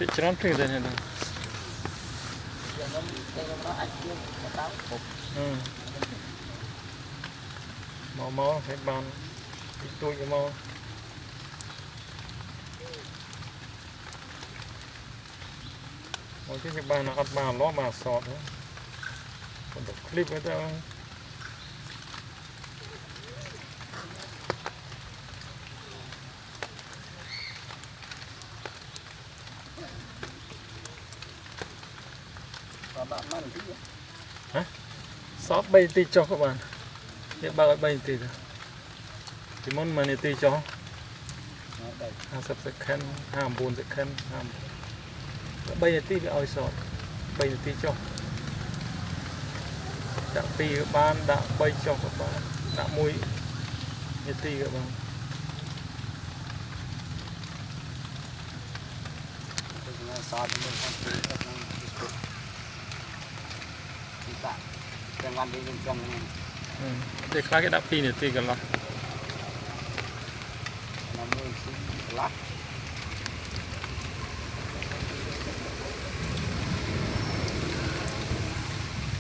bị chán phê rồi này nè mò phải bàn tôi cái mò cái bàn nó ăn bàn nó mà sọt nữa còn được clip nữa ta hả sót bay tì cho các bạn để bao bay tì rồi thì món mà này tì cho 50 second 54 second 3 នាទីវាឲ្យសត3នាទីចុះដាក់2ក៏បានដាក់3ចុះក៏បានដាក់1នាទីក៏បានសតមើលផងទីហ្នឹងទីតាទាំងวันនេះខ្ញុំចឹងតែខ្លះគេដាក់2នាទីកន្លះណាមួយទីកន្លះ